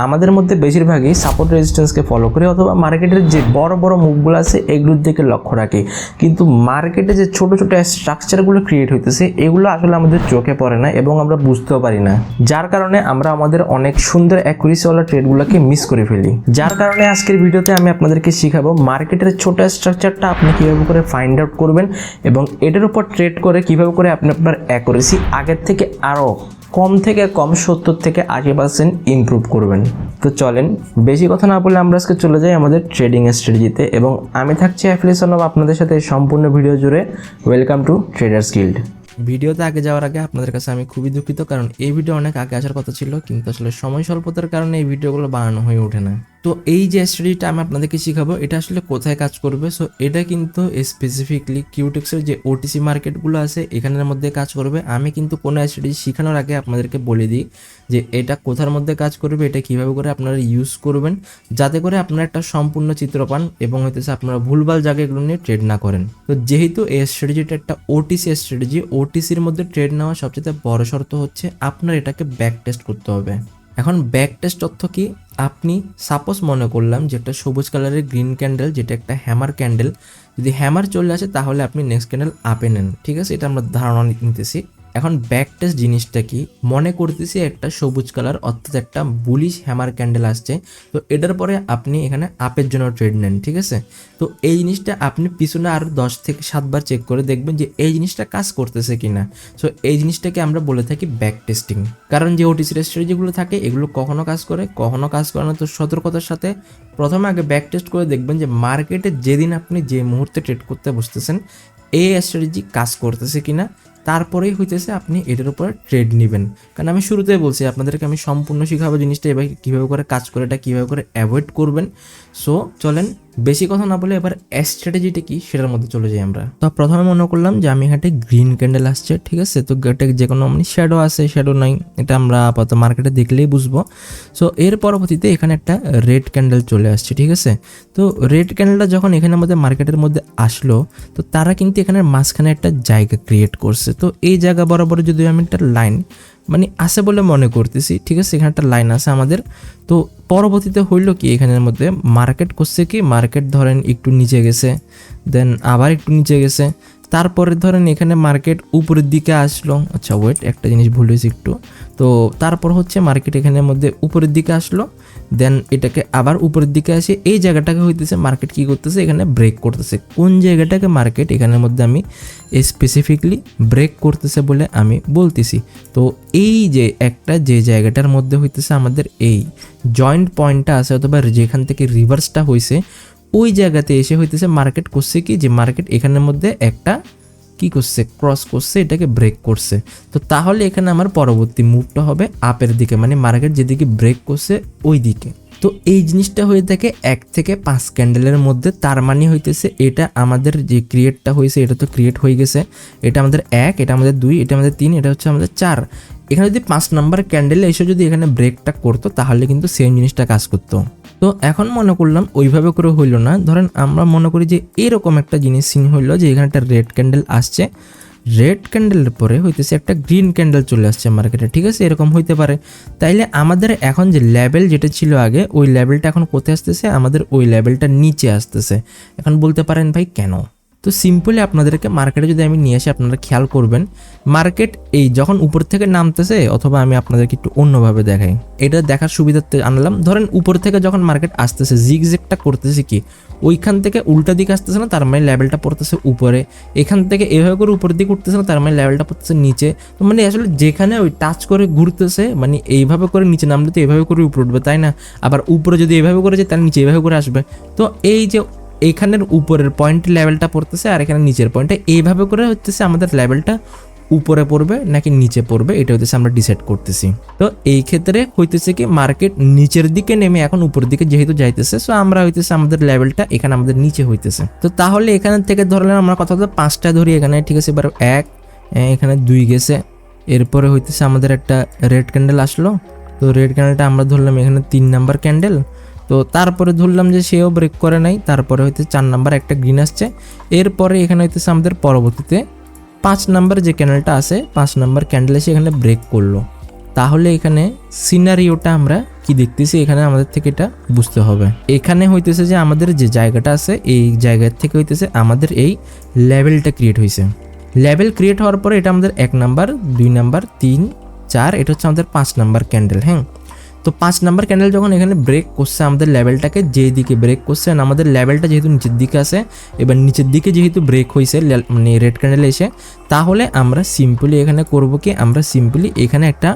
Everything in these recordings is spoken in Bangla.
আমাদের মধ্যে বেশিরভাগই সাপোর্ট রেজিস্ট্যান্সকে ফলো করে অথবা মার্কেটের যে বড় বড় মুভগুলো আছে এগুলোর দিকে লক্ষ্য রাখি, কিন্তু মার্কেটে যে ছোট ছোট স্ট্রাকচারগুলো ক্রিয়েট হইতেছে এগুলো আসলে আমাদের চোখে পড়ে না এবং আমরা বুঝতেও পারি না, যার কারণে আমরা আমাদের অনেক সুন্দর অ্যাকুরেসিওয়ালা ট্রেডগুলোকে মিস করে ফেলি। যার কারণে আজকের ভিডিওতে আমি আপনাদেরকে শিখাবো মার্কেটের ছোট স্ট্রাকচারটা আপনি কীভাবে করে ফাইন্ড আউট করবেন এবং এটার উপর ট্রেড করে কীভাবে করে আপনি আপনার অ্যাকুরেসি আগের থেকে আরও কম থেকে কম 70 থেকে 80% ইমপ্রুভ করবেন। তো চলেন বেশি কথা না বলে আমরা আজকে চলে যাই আমাদের ট্রেডিং স্ট্র্যাটেজিতে এবং আমি থাকছি অ্যাফিলিয়েশন আপনাদের সাথে সম্পূর্ণ ভিডিও জুড়ে। Welcome to traders guild. ভিডিওতে আগে যাওয়ার আগে আপনাদের কাছে আমি খুবই দুঃখিত, কারণ এই ভিডিও অনেক আগে আসার কথা ছিল, কিন্তু আসলে সময় স্বল্পতার কারণে এই ভিডিওগুলো বানানো হয়ে ওঠে না। তো এই যে স্ট্র্যাটেজিটা আমি আপনাদেরকে শিখাবো এটা আসলে কোথায় কাজ করবে, সো এটা কিন্তু স্পেসিফিকলি কিউটেক্সের যে ওটিসি মার্কেটগুলো আছে এখানের মধ্যে কাজ করবে। আমি কিন্তু কোনো স্ট্র্যাটেজি শেখানোর আগে আপনাদেরকে বলে দিই যে এটা কোথার মধ্যে কাজ করবে, এটা কীভাবে করে আপনারা ইউজ করবেন, যাতে করে আপনারা একটা সম্পূর্ণ চিত্র পান এবং হইতেছে আপনারা ভুলভাল জায়গায় এগুলো নিয়ে ট্রেড না করেন। তো যেহেতু এই স্ট্র্যাটেজিটা একটা ওটিসি স্ট্র্যাটেজি, ওটিসির মধ্যে ট্রেড নেওয়া সবচেয়ে বড় শর্ত হচ্ছে আপনার এটাকে ব্যাক টেস্ট করতে হবে। এখন ব্যাক টেস্ট অর্থ কি? আপনি সাপোজ মনে করলাম যে একটা সবুজ কালারের গ্রিন ক্যান্ডেল যেটা একটা হ্যামার ক্যান্ডেল, যদি হ্যামার চলে আসে তাহলে আপনি নেক্সট ক্যান্ডেল আপে নেন, ঠিক আছে? এটা আমরা ধারণা নিতেছি। এখন ব্যাক টেস্ট জিনিসটা কি? মনে করতেছি একটা সবুজ কালার অর্থাৎ একটা বুলিশ হ্যামার ক্যান্ডেল আসছে, তো এটার পরে আপনি এখানে আপের জন্য ট্রেড নেন, ঠিক আছে? তো এই জিনিসটা আপনি পিছনে আরও 10 থেকে 7 বার চেক করে দেখবেন যে এই জিনিসটা কাজ করতেছে কিনা। সো এই জিনিসটাকে আমরা বলে থাকি ব্যাক টেস্টিং। কারণ যে ওটিসি স্ট্র্যাটেজিগুলো থাকে এগুলো কখনো কাজ করে কখনো কাজ করে না। তো সতর্কতার সাথে প্রথমে আগে ব্যাক টেস্ট করে দেখবেন যে মার্কেটে যেদিন আপনি যে মুহূর্তে ট্রেড করতে বসতেছেন এই স্ট্র্যাটেজি কাজ করতেছে কিনা, তারপরেই হইতেছে আপনি এটার উপর ট্রেড নেবেন। কারণ আমি শুরুতেই বলছি আপনাদেরকে আমি সম্পূর্ণ শিখাবো জিনিসটা এবার কীভাবে করে কাজ করে, এটা কীভাবে করে অ্যাভয়েড করবেন। সো চলেন বেশি কথা না বলে এবার স্ট্র্যাটেজিটা কি সেটার মধ্যে চলে যাই আমরা। তো প্রথমে মনে করলাম যে আমি এখানে গ্রিন ক্যান্ডেল আসছে, ঠিক আছে? তো এটা যে কোনো মানে শ্যাডো আছে শ্যাডো নাই এটা আমরা আপাতত মার্কেটে দেখলেই বুঝবো। সো এর পরবর্তীতে এখানে একটা রেড ক্যান্ডেল চলে আসছে, ঠিক আছে? তো রেড ক্যান্ডেলটা যখন এখানে আমাদের মার্কেটের মধ্যে আসলো, তো তারা কিন্তু এখানে মাঝখানে একটা জায়গা ক্রিয়েট করছে। তো এই জায়গা বরাবর যদি আমি একটা লাইন মানে আছে বলে মনে করতেছি, ঠিক আছে? এখানে একটা লাইন আছে আমাদের। তো পরবর্তীতে হইলো কি, এখানের মধ্যে মার্কেট করছে কি, মার্কেট ধরেন একটু নিচে গেছে, দেন আবার একটু নিচে গেছে, তারপরে ধরেন এখানে মার্কেট উপরের দিকে আসলো। আচ্ছা ওয়েট, একটা জিনিস ভুল হয়েছে একটু। তো তারপর হচ্ছে মার্কেট এখানের মধ্যে উপরের দিকে আসলো, দেন এটাকে আবার উপরের দিকে আসে, এই জায়গাটাকে হইতেছে মার্কেট কী করতেছে, এখানে ব্রেক করতেছে। কোন জায়গাটাকে মার্কেট এখানের মধ্যে আমি স্পেসিফিকলি ব্রেক করতেছে বলে আমি বলতেছি। তো এই যে একটা যে জায়গাটার মধ্যে হইতেছে আমাদের এই জয়েন্ট পয়েন্টটা আছে অথবা যেখান থেকে রিভার্সটা হয়েছে ওই জায়গাতে এসে হইতেছে মার্কেট করছে কি, যে মার্কেট এখানের মধ্যে একটা কি করছে, ক্রস করছে, এটাকে ব্রেক করছে। তো তাহলে এখানে আমার পরবর্তী মুভটা হবে আপের দিকে, মানে মার্কেট যেদিকে ব্রেক করছে ওই দিকে। তো এই জিনিসটা হয়ে থাকে 1 থেকে 5 ক্যান্ডেলের মধ্যে। তার মানে হইতেছে এটা আমাদের যে ক্রিয়েটটা হয়েছে এটা তো ক্রিয়েট হয়ে গেছে, এটা আমাদের 1, এটা আমাদের 2, এটা আমাদের 3, এটা হচ্ছে আমাদের 4। এখানে যদি 5 নাম্বার ক্যান্ডেলে এসে যদি এখানে ব্রেকটা করতো তাহলে কিন্তু সেম জিনিসটা কাজ করতো। তো এখন মনে করলাম ওইভাবে করে হইলো না, ধরেন আমরা মনে করি যে এরকম একটা জিনিস সিন হইলো যে এখানে একটা রেড ক্যান্ডেল আসছে, রেড ক্যান্ডেলের পরে হইতেছে একটা গ্রিন ক্যান্ডেল চলে আসছে মার্কেটে, ঠিক আছে? এরকম হইতে পারে। তাইলে আমাদের এখন যে লেভেল যেটা ছিল আগে ওই লেভেলটা এখন কোথায় আসতেছে, আমাদের ওই লেভেলটা নিচে আসতেছে। এখন বলতে পারেন ভাই কেন? তো সিম্পলি আপনাদেরকে মার্কেটে যদি আমি নিয়ে আসি আপনারা খেয়াল করবেন মার্কেট এই যখন উপর থেকে নামতেছে, অথবা আমি আপনাদেরকে একটু অন্যভাবে দেখাই, এটা দেখার সুবিধার্থে আনলাম। ধরেন উপর থেকে যখন মার্কেট আসতেছে জিগজ্যাগটা করতেছে কি, ওইখান থেকে উল্টা দিকে আসতেছে না, তার মানে লেভেলটা পড়তেছে উপরে। এখান থেকে এভাবে করে উপরের দিকে উঠতেছে না, তার মানে লেভেলটা পড়তেছে নিচে। তো মানে আসলে যেখানে ওই টাচ করে ঘুরতেছে, মানে এইভাবে করে নিচে নামলে তো এইভাবে করে উপরে উঠবে, তাই না? আবার উপরে যদি এইভাবে করে যায় তাহলে নিচে এইভাবে করে আসবে। তো এই যে এখানের উপরের পয়েন্টে লেভেলটা পড়তেছে আর এখানে নিচের পয়েন্টে, এইভাবে করে হচ্ছে আমাদের লেভেলটা উপরে পড়বে নাকি নিচে পড়বে এটা হইতেছে আমরা ডিসাইড করতেছি। তো এই ক্ষেত্রে হইতেছে কি মার্কেট নিচের দিকে নেমে এখন উপরের দিকে যেহেতু যাইতেছে, সো আমরা হইতেছে আমাদের লেভেলটা এখানে আমাদের নিচে হইতেছে। তো তাহলে এখান থেকে ধরলেন আমরা কথা বলতে 5টা ধরি এখানে, ঠিক আছে? এবার 1, এখানে 2 গেছে, এরপরে হইতেছে আমাদের একটা রেড ক্যান্ডেল আসলো। তো রেড ক্যান্ডেলটা আমরা ধরলাম এখানে 3 নাম্বার ক্যান্ডেল। তো তারপরে ধরলাম যে সেও ব্রেক করে নাই, তারপরে হইতে 4 নাম্বার একটা গ্রিন আসছে। এরপরে এখানে হইতেছে আমাদের পরবর্তীতে 5 নাম্বার যে ক্যান্ডেলটা আছে 5 নাম্বার ক্যান্ডেল এসে এখানে ব্রেক করলো। তাহলে এখানে সিনারিওটা আমরা কি দেখতেছি এখানে আমাদের থেকে এটা বুঝতে হবে। এখানে হইতেছে যে আমাদের যে জায়গাটা আছে এই জায়গা থেকে হইতেছে আমাদের এই লেভেলটা ক্রিয়েট হয়েছে। লেভেল ক্রিয়েট হওয়ার পরে এটা আমাদের 1 নাম্বার 2 নাম্বার 3 4 এটা হচ্ছে আমাদের 5 নাম্বার ক্যান্ডেল। হ্যাঁ, তো 5 নাম্বার ক্যান্ডেল যখন এখানে ব্রেক করছে আমাদের লেভেলটাকে, যেই দিকে ব্রেক করছে আমাদের লেভেলটা যেহেতু নিচের দিকে আছে, এবার নিচের দিকে যেহেতু ব্রেক হয়েছে মানে রেড ক্যান্ডেল এসে, তাহলে আমরা সিম্পলি এখানে করব কি, আমরা সিম্পলি এখানে একটা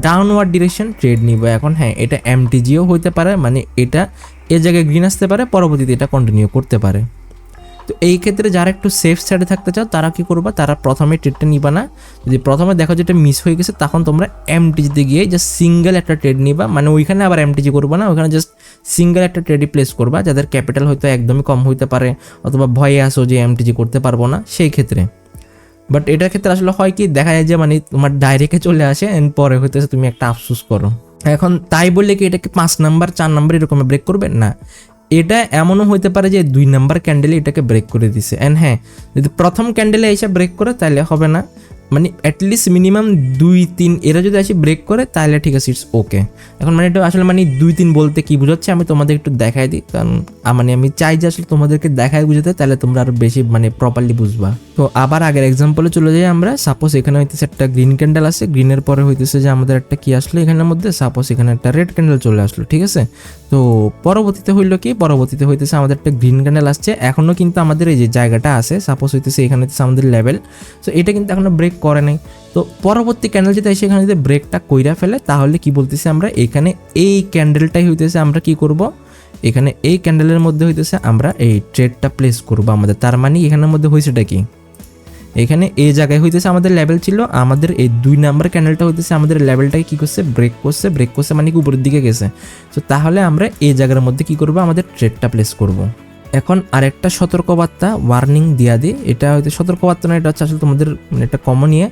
ডাউনওয়ার্ড ডিরেকশন ট্রেড নিব। এখন হ্যাঁ, এটা এমটিজিও হইতে পারে, মানে এটা এ জায়গায় গ্রিন আসতে পারে, পরবর্তীতে এটা কন্টিনিউ করতে পারে। তো এই ক্ষেত্রে যারা একটু সেফ সাইডে থাকতে চাও তারা কি করবা, তারা প্রথমে ট্রেডটা নিবা না। যদি প্রথমে দেখো যেটা মিস হয়ে গেছে তখন তোমরা এমটিজিতে গিয়ে জাস্ট সিঙ্গেল একটা ট্রেড নিবা, মানে ওইখানে আবার এমটিজি করবা না, ওইখানে জাস্ট সিঙ্গেল একটা ট্রেডই প্লেস করবা। যাদের ক্যাপিটাল হয়তো একদমই কম হইতে পারে অথবা ভয়ে আসো যে এমটিজি করতে পারবো না সেই ক্ষেত্রে। বাট এটার ক্ষেত্রে আসলে হয় কি, দেখা যায় যে মানে তোমার ডাইরেক্টে চলে আসে এন্ড পরে হইতেছে তুমি একটা আফসোস করো। এখন তাই বললে কি এটাকে 5 নাম্বার 4 নাম্বার এরকম ব্রেক করবে না, এটা এমনও হইতে পারে যে 2 নাম্বার ক্যান্ডেলে এটাকে ব্রেক করে দিছে। অ্যান্ড হ্যাঁ, যদি প্রথম ক্যান্ডেলে এসে ব্রেক করে তাহলে হবে না, মানে অ্যাটলিস্ট মিনিমাম 2-3 এরা যদি এসে ব্রেক করে তাহলে ঠিক আছে, ইটস ওকে। এখন মানে এটা আসলে মানে 2-3 বলতে কি বোঝাচ্ছে আমি তোমাদের একটু দেখাই দিই, কারণ মানে আমি চাই যে আসলে তোমাদেরকে দেখাই বুঝাতে, তাহলে তোমরা আরো বেশি মানে প্রপারলি বুঝবা। তো আবার আগের এক্সাম্পলে চলে যাই আমরা। সাপোজ এখানে হইতেছে একটা গ্রিন ক্যান্ডেল আছে, গ্রিনের পরে হইতেছে যে আমাদের একটা কি আসলো এখানের মধ্যে, সাপোজ এখানে একটা রেড ক্যান্ডেল চলে আসলো, ঠিক আছে। তো পরবর্তীতে হইলো কি, পরবর্তীতে হইতেছে আমাদের একটা গ্রিন ক্যান্ডেল আসছে, এখনো কিন্তু আমাদের এই যে জায়গাটা আছে সাপোজ হইতেছে এখানে হইতেছে আমাদের লেভেল, তো এটা কিন্তু এখনো ব্রেক করে নাই। তো পরবর্তী ক্যান্ডেল যদি এসে এখানে যদি ব্রেকটা কইরা ফেলে তাহলে কি বলতেছে আমরা এখানে এই ক্যান্ডেলটাই হইতেছে আমরা কি করব, এখানে এই ক্যান্ডেলের মধ্যে হইতেছে আমরা এই ট্রেডটা প্লেস করব আমাদের। তার মানে এখানের মধ্যে হয়েছেটা কি, এখানে এই জায়গায় হইতেছে আমাদের লেভেল ছিল, আমাদের এই 2 নাম্বার ক্যান্ডেলটা হইতেছে আমাদের লেভেলটাকে কি করছে, ব্রেক করছে, ব্রেক করছে মানে কি উপরের দিকে গেছে। তো তাহলে আমরা এই জায়গার মধ্যে কি করব, আমাদের ট্রেডটা প্লেস করব। এখন আরেকটা সতর্কবার্তা ওয়ার্নিং দিয়া দিই, এটা হয়তো সতর্কবার্তা না, এটা হচ্ছে আসলে তোমাদের মানে একটা কমন নিয়ে,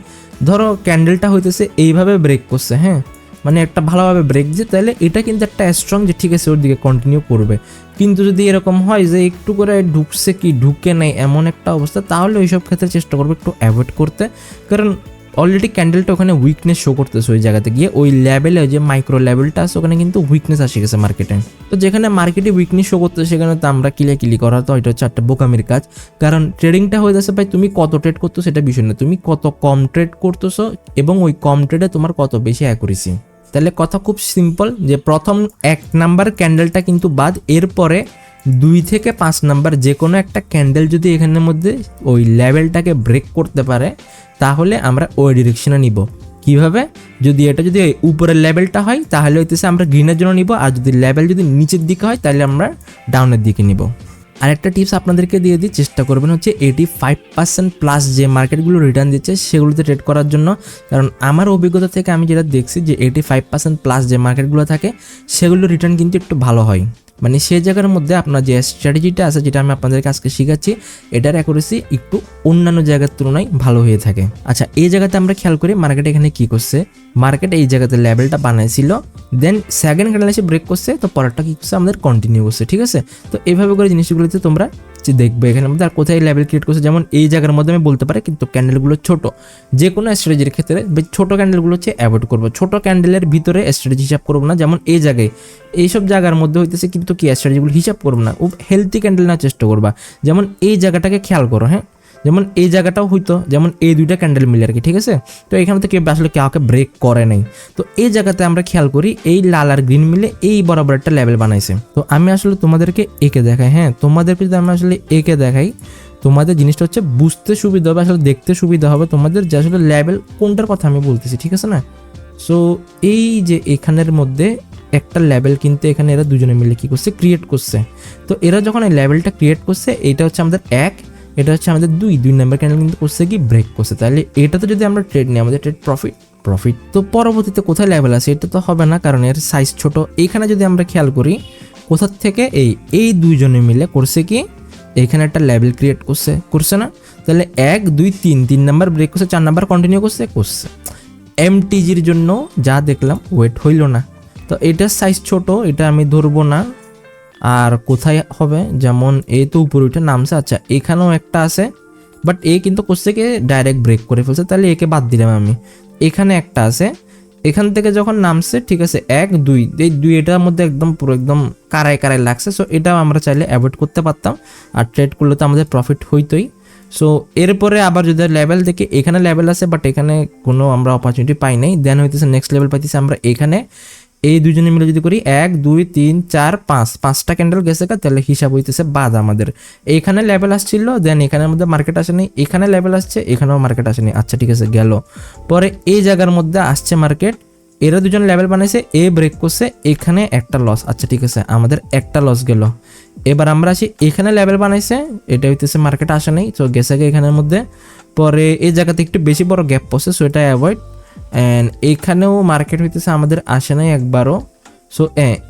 ধরো ক্যান্ডেলটা হইতেছে এইভাবে ব্রেক করছে, হ্যাঁ মানে একটা ভালোভাবে ব্রেক দিচ্ছে, তাহলে এটা কিন্তু একটা স্ট্রং যে ঠিক আছে ওর দিকে কন্টিনিউ করবে। কিন্তু যদি এরকম হয় যে একটু করে ঢুকছে কি ঢুকে নেই এমন একটা অবস্থা, তাহলে ওইসব ক্ষেত্রে চেষ্টা করবে একটু অ্যাভয়েড করতে, কারণ অলরেডি ক্যান্ডেলটা ওখানে উইকনেস শো করতেছে ওই জায়গাতে গিয়ে, ওই লেভেলে যে মাইক্রো লেভেলটা আছে ওখানে কিন্তু উইকনেস আসে গেছে মার্কেটে। তো যেখানে মার্কেটে উইকনেস শো করতেছে সেখানে তো আমরা কিলি করা, তো এটা হচ্ছে একটা বোকামির কাজ। কারণ ট্রেডিংটা হয়ে যাচ্ছে ভাই তুমি কত ট্রেড করতো সেটা বিষয় না, তুমি কত কম ট্রেড করতেছো এবং ওই কম ট্রেডে তোমার কত বেশি অ্যাকুরেসি। তাহলে কথা খুব সিম্পল, যে প্রথম 1 নাম্বার ক্যান্ডেলটা কিন্তু বাদ, এরপরে 2 থেকে 5 নাম্বার যে কোনো একটা ক্যান্ডেল যদি এখানের মধ্যে ওই লেভেলটাকে ব্রেক করতে পারে তাহলে আমরা ওই ডিরেকশনে নিব। কিভাবে, যদি এটা যদি উপরের লেভেলটা হয় তাহলে হইতেছে আমরা গ্রিনের জন্য নিব, আর যদি লেভেল যদি নিচের দিকে হয় তাহলে আমরা ডাউনের দিকে নিব। আরেকটা টিপস আপনাদেরকে দিয়ে দিই, চেষ্টা করবেন হচ্ছে 85% প্লাস যে মার্কেটগুলো রিটার্ন দিচ্ছে সেগুলোতে ট্রেড করার জন্য। কারণ আমার অভিজ্ঞতা থেকে আমি যেটা দেখছি যে 85% প্লাস যে মার্কেটগুলো থাকে সেগুলো রিটার্ন কিন্তু একটু ভালো হয়। মানে সেই জায়গার মধ্যে আপনার যে স্ট্র্যাটেজিটা আছে যেটা আমি আপনাদেরকে আজকে শিখাচ্ছি এটার অ্যাকুরেসি একটু অন্যান্য জায়গার তুলনায় ভালো হয়ে থাকে। আচ্ছা, এই জায়গাতে আমরা খেয়াল করি মার্কেট এখানে কি করছে, মার্কেট এই জায়গাতে লেভেলটা বানাইছিল, দেন সেকেন্ড ক্যান্ডেল এসে ব্রেক করছে, তো পরেরটা কি করছে আমাদের কন্টিনিউ করছে, ঠিক আছে। তো এইভাবে করে জিনিসগুলোতে তোমরা দেখবে এখানে মধ্যে আর কোথায় লেভেল ক্রিয়েট করছে, যেমন এই জায়গার মধ্যে আমি বলতে পারি, কিন্তু ক্যান্ডেলগুলো ছোট, যে কোনো স্ট্র্যাটেজির ক্ষেত্রে ছোট ক্যান্ডেলগুলো হচ্ছে অ্যাভয়েড করবো, ছোট ক্যান্ডেলের ভিতরে স্ট্র্যাটেজি হিসাব করবো না। যেমন এই জায়গায় এইসব জায়গার মধ্যে হইতেছে কিন্তু কি স্ট্র্যাটেজিগুলো হিসাব করবো না, ও হেলদি ক্যান্ডেল নেওয়ার চেষ্টা করবা। যেমন এই জায়গাটাকে খেয়াল করো, হ্যাঁ যেমন এই জায়গাটাও হইতো, যেমন এই 2টা ক্যান্ডেল মিলে আর কি, ঠিক আছে। তো এখান থেকে আসলে কাউকে ব্রেক করে নাই, তো এই জায়গাতে আমরা খেয়াল করি এই লাল আর গ্রিন মিলে এই বরাবর একটা লেভেল বানাইছে। তো আমি আসলে তোমাদেরকে এঁকে দেখাই, হ্যাঁ তোমাদেরকে যদি আমি আসলে এঁকে দেখাই তোমাদের জিনিসটা হচ্ছে বুঝতে সুবিধা হবে, আসলে দেখতে সুবিধা হবে তোমাদের যে আসলে লেভেল কোনটার কথা আমি বলতেছি, ঠিক আছে না। সো এই যে এখানের মধ্যে একটা লেভেল কিন্তু এখানে এরা দুজনে মিলে কি করছে, ক্রিয়েট করছে। তো এরা যখন এই লেভেলটা ক্রিয়েট করছে, এটা হচ্ছে আমাদের 1, এটা হচ্ছে আমাদের 2 নাম্বার ক্যান্ডেল কিন্তু করছে কি ব্রেক করছে, তাহলে এটাতে যদি আমরা ট্রেড নিই আমাদের ট্রেড প্রফিট। তো পরবর্তীতে কোথায় লেভেল আছে এটা তো হবে না, কারণ এর সাইজ ছোট। এইখানে যদি আমরা খেয়াল করি কোথা থেকে এই 2 জনে মিলে করছে কি এখানে একটা লেভেল ক্রিয়েট করছে না, তাহলে 1 2 3 নাম্বার ব্রেক করছে, 4 নাম্বার কন্টিনিউ করছে। এমটিজির জন্য যা দেখলাম ওয়েট হইল না, তো এটার সাইজ ছোট, এটা আমি ধরবো না। আর কোথায় হবে, যেমন এই তো উপরে উঠে নামছে, আচ্ছা এখানেও একটা আছে, বাট এ কিন্তু করছে কি ডাইরেক্ট ব্রেক করে ফেলছে, তাহলে একে বাদ দিলাম আমি। এখানে একটা আছে, এখান থেকে যখন নামছে ঠিক আছে 1 2 এই 2 এটার মধ্যে একদম পুরো একদম কারাই কারাই লাগছে। সো এটাও আমরা চাইলে অ্যাভয়েড করতে পারতাম, আর ট্রেড করলে তো আমাদের প্রফিট হইতোই। সো এরপরে আবার যদি লেভেল দেখি, এখানে লেভেল আছে বাট এখানে কোনো আমরা অপরচুনিটি পাই নাই। দেন হইতেছে নেক্সট লেভেল পাইতেছি আমরা এখানে। এই দুজনে মিলে যদি করি 1 2 3 4 5 5টা ক্যান্ডেল গেছে তাহলে হিসাব হইতেছে বাদ আমাদের। এইখানে লেভেল আসছিল, দেন এখানের মধ্যে মার্কেট আসেনি, এখানে লেভেল আসছে, এখানেও মার্কেট আসেনি। আচ্ছা ঠিক আছে গেল। পরে এই জায়গার মধ্যে আসছে মার্কেট, এরা দুজন লেভেল বানাইছে, এ ব্রেক করছে, এখানে একটা লস। আচ্ছা ঠিক আছে আমাদের একটা লস গেল। এবার আমরা আসি এখানে লেভেল বানাইছে, এটা হইতেছে মার্কেট আসে নাই, তো গেছে এখানের মধ্যে। পরে এই জায়গাতে একটু বেশি বড় গ্যাপ পড়ছে, সো এটা অ্যাভয়েড। অ্যান্ড এইখানেও মার্কেট হইতেছে আমাদের আসে নাই একবারও। সো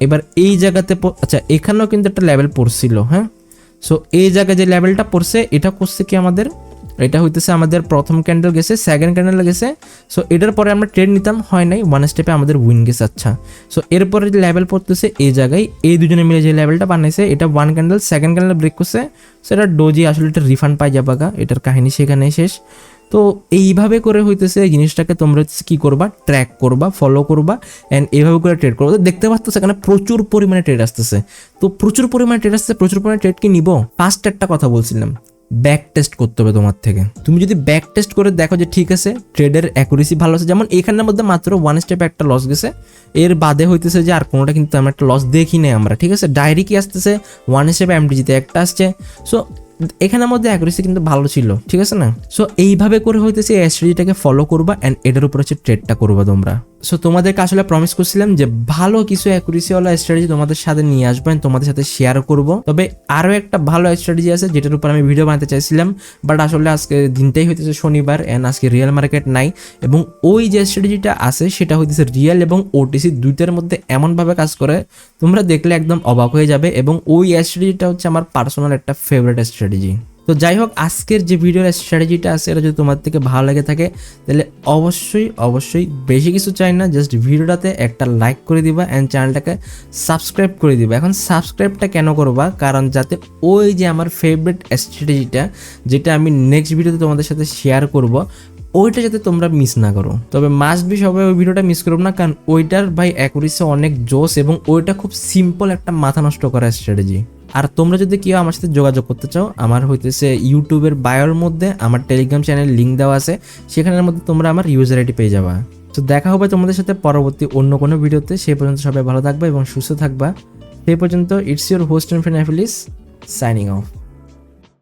এবার এই জায়গাতে আচ্ছা এখানেও কিন্তু একটা লেভেল পড়ছিল, হ্যাঁ। সো এই জায়গায় যে লেভেলটা পড়ছে এটা করছে কি আমাদের, এটা হইতেছে আমাদের প্রথম ক্যান্ডেল গেছে, সেকেন্ড ক্যান্ডেল গেছে। সো এটার পরে আমরা ট্রেড নিতাম, হয় নাই, ওয়ান স্টেপে আমাদের উইন গেছে। আচ্ছা সো এরপরে যে লেভেল পড়তেছে এই জায়গায়, এই দুজনে মিলে যে লেভেলটা বানাইছে এটা one candle, second candle break করছে। সো এটা ডোজি আসলে এটা রিফান্ড পাই যাবাগা, এটার কাহিনী সেখানে শেষ। তো এইভাবে করে হইতেছে এই জিনিসটাকে তোমরা কি করবা, ট্র্যাক করবা, ফলো করবা, অ্যান্ড এইভাবে করে ট্রেড করবা। তো দেখতে পাচ্ছ এখানে প্রচুর পরিমাণে ট্রেড আসতেছে। তো প্রচুর পরিমাণে ট্রেড আসছে, প্রচুর পরিমাণে ট্রেড কি নিব? ফার্স্ট একটা কথা বলছিলাম, ব্যাক টেস্ট করতে হবে তোমার থেকে। তুমি যদি ব্যাক টেস্ট করে দেখো যে ঠিক আছে ট্রেডের অ্যাকুরেসি ভালো আছে, যেমন এখানের মধ্যে মাত্র ওয়ান স্টেপে একটা লস গেছে, এর বাদে হইতেছে যে আর কোনোটা কিন্তু আমরা একটা লস দেখি নাই আমরা, ঠিক আছে। ডায়েরি কি আসতেছে ওয়ান স্টেপে এমডিজিতে একটা আসছে। সো এখানের মধ্যে অ্যাকুরেসি কিন্তু ভালো ছিল, ঠিক আছে না। সো এইভাবে করে হইতেছে এই স্ট্র্যাটেজিটাকে ফলো করবা, অ্যান্ড এটার উপর হচ্ছে ট্রেডটা করবা তোমরা। সো তোমাদেরকে আসলে প্রমিস করছিলাম যে ভালো কিছু অ্যাকুরেসিওয়ালা স্ট্র্যাটেজি তোমাদের সাথে নিয়ে আসবেন, তোমাদের সাথে শেয়ার করব। তবে আরও একটা ভালো স্ট্র্যাটেজি আছে যেটার উপর আমি ভিডিও বানাতে চাইছিলাম, বাট আসলে আজকে দিনটাই হইতেছে শনিবার, অ্যান্ড আজকে রিয়েল মার্কেট নাই। এবং ওই যে স্ট্র্যাটেজিটা আছে সেটা হইতেছে রিয়েল এবং ওটিসি দুইটার মধ্যে এমনভাবে কাজ করে তোমরা দেখলে একদম অবাক হয়ে যাবে। এবং ওই স্ট্র্যাটেজিটা হচ্ছে আমার পার্সোনাল একটা ফেভারিট স্ট্র্যাটেজি। তো যাই হোক, আজকের যে ভিডিওর স্ট্র্যাটেজিটা আছে এটা যদি তোমার থেকে ভালো লেগে থাকে তাহলে অবশ্যই অবশ্যই বেশি কিছু চাই না, জাস্ট ভিডিওটাতে একটা লাইক করে দিবা, অ্যান্ড চ্যানেলটাকে সাবস্ক্রাইব করে দিবা। এখন সাবস্ক্রাইবটা কেন করবা? কারণ যাতে ওই যে আমার ফেভারিট স্ট্র্যাটেজিটা যেটা আমি নেক্সট ভিডিওতে তোমাদের সাথে শেয়ার করব ওইটা যাতে তোমরা মিস না করো। তবে মাস্ট বি সবাই ওই ভিডিওটা মিস করো না, কারণ ওইটার ভাই অ্যাকুরেসি অনেক জোস এবং ওইটা খুব সিম্পল একটা মাথা নষ্ট করা স্ট্র্যাটেজি। আর তোমরা যদি কেউ আমার সাথে যোগাযোগ করতে চাও, আমার হইতেছে ইউটিউবের বায়োর মধ্যে আমার টেলিগ্রাম চ্যানেল লিঙ্ক দেওয়া আছে, সেখানের মধ্যে তোমরা আমার ইউজার আইডি পেয়ে যাবা। তো দেখা হবে তোমাদের সাথে পরবর্তী অন্য কোনো ভিডিওতে। সেই পর্যন্ত সবাই ভালো থাকবা এবং সুস্থ থাকবা। সেই পর্যন্ত it's your host and friend আফিলিস সাইনিং অফ।